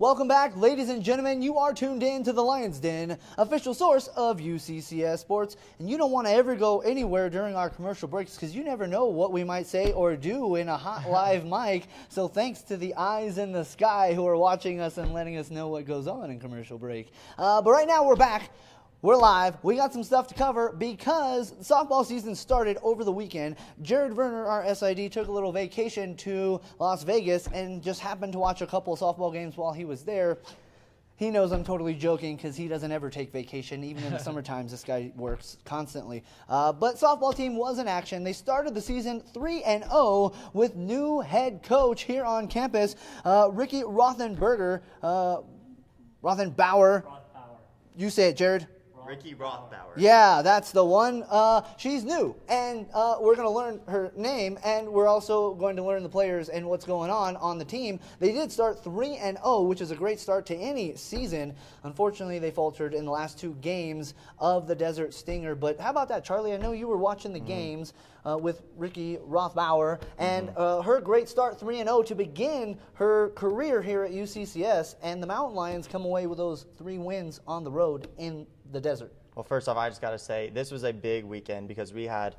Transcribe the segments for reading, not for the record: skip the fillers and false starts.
Welcome back, ladies and gentlemen. You are tuned in to the Lions Den, official source of UCCS Sports. And you don't want to ever go anywhere during our commercial breaks because you never know what we might say or do in a hot live mic. So thanks to the eyes in the sky who are watching us and letting us know what goes on in commercial break. But right now we're back. We're live. We got some stuff to cover because softball season started over the weekend. Jared Verner, our SID, took a little vacation to Las Vegas and just happened to watch a couple of softball games while he was there. He knows I'm totally joking because he doesn't ever take vacation. Even in the summer times, this guy works constantly. But softball team was in action. They started the season 3-0 with new head coach here on campus, Ricky Rothenberger. Rothenbauer. You say it, Jared. Ricky Rothbauer. Yeah, that's the one. She's new, and we're going to learn her name, and we're also going to learn the players and what's going on the team. They did start 3-0, which is a great start to any season. Unfortunately, they faltered in the last two games of the Desert Stinger. But how about that, Charlie? I know you were watching the games with Ricky Rothbauer, and her great start, 3-0, to begin her career here at UCCS, and the Mountain Lions come away with those 3 wins on the road in the desert. Well, first off, I just got to say this was a big weekend because we had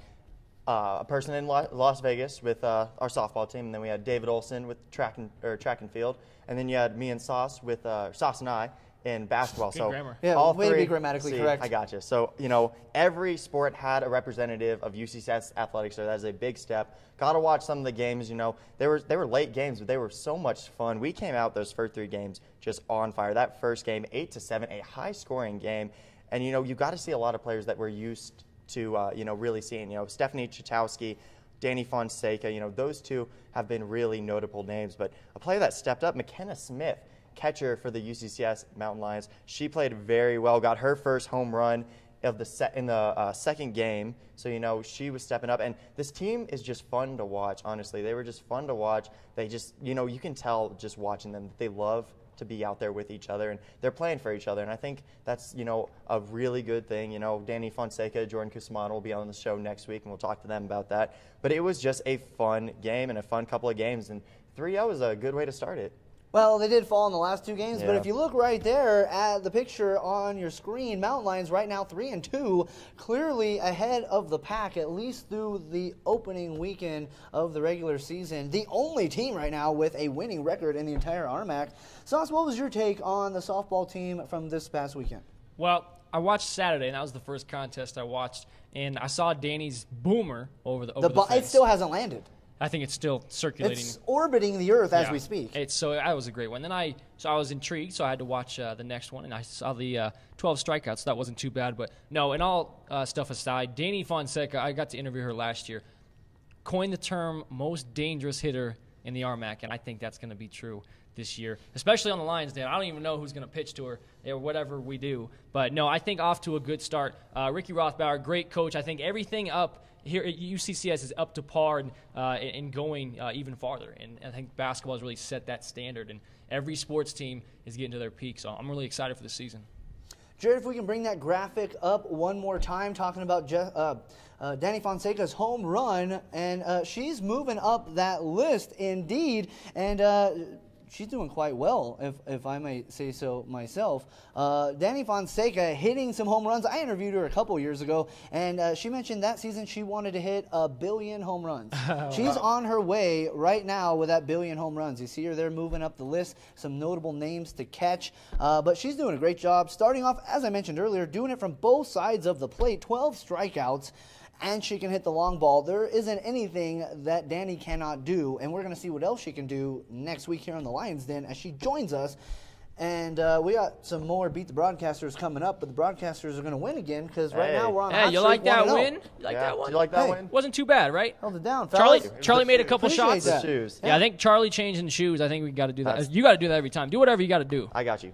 a person in Las Vegas with our softball team, and then we had David Olson with track and field, and then you had me and Sauce with Sauce and I in basketball. Good grammar. Yeah, all way to be three, grammatically correct. I got you. So, you know, every sport had a representative of UCCS athletics, so that is a big step. Got to watch some of the games. You know, they were late games, but they were so much fun. We came out those first 3 games just on fire. That first game, 8-7, a high-scoring game. And, you know, you got to see a lot of players that we're used to, you know, really seeing. You know, Stephanie Chitowski, Danny Fonseca, you know, those two have been really notable names. But a player that stepped up, McKenna Smith, catcher for the UCCS Mountain Lions. She played very well, got her first home run of in the second game. So, you know, she was stepping up. And this team is just fun to watch, honestly. They were just fun to watch. They just, you know, you can tell just watching them that they love to be out there with each other, and they're playing for each other. And I think that's, you know, a really good thing. You know, Danny Fonseca, Jordan Cusimano will be on the show next week, and we'll talk to them about that. But it was just a fun game and a fun couple of games, and 3-0 is a good way to start it. Well, they did fall in the last 2 games, but Yeah. if you look right there at the picture on your screen, Mountain Lions right now 3-2, clearly ahead of the pack, at least through the opening weekend of the regular season. The only team right now with a winning record in the entire RMAC. Sauce, what was your take on the softball team from this past weekend? Well, I watched Saturday, and that was the first contest I watched, and I saw Danny's boomer over the It fence. still hasn't landed. I think it's still circulating. It's orbiting the earth as Yeah. we speak. So that was a great one. Then I was intrigued, so I had to watch the next one, and I saw the 12 strikeouts. So that wasn't too bad. But no, and all stuff aside, Danny Fonseca, I got to interview her last year, coined the term most dangerous hitter in the RMAC, and I think that's going to be true this year, especially on the Lions Den. I don't even know who's going to pitch to her or whatever we do. But no, I think off to a good start. Ricky Rothbauer, great coach. I think everything up here at UCCS is up to par and going even farther. And I think basketball has really set that standard, and every sports team is getting to their peak. So I'm really excited for the season. Jared, if we can bring that graphic up one more time, talking about Danny Fonseca's home run, and she's moving up that list indeed, and she's doing quite well, if I may say so myself. Danny Fonseca hitting some home runs. I interviewed her a couple years ago, and she mentioned that season she wanted to hit 1 billion home runs. She's on her way right now with that 1 billion home runs. You see her there moving up the list, some notable names to catch. But she's doing a great job. Starting off, as I mentioned earlier, doing it from both sides of the plate, 12 strikeouts. And she can hit the long ball. There isn't anything that Danny cannot do, and we're going to see what else she can do next week here on the Lions Den as she joins us. And we got some more Beat the Broadcasters coming up, but the Broadcasters are going to win again because right now we're on a hot Hey, you streak, like that 1-0. win? You like that one? Do you like that Hey. one? Wasn't too bad, right? Held it down, Charlie fellas. made a couple Appreciate shots. that. Shoes. Yeah, I think Charlie changing the shoes. I think we got to do that. That's- You got to do that every time. Do whatever you got to do I got you.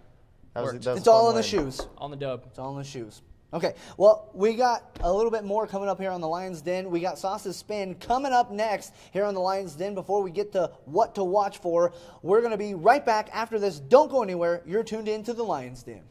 That was Works. a It's all fun in the win. shoes. on the dub. It's all in the shoes. Okay, well, we got a little bit more coming up here on the Lions Den. We got Sauce's Spin coming up next here on the Lions Den. Before we get to what to watch for, we're going to be right back after this. Don't go anywhere. You're tuned in to the Lions Den.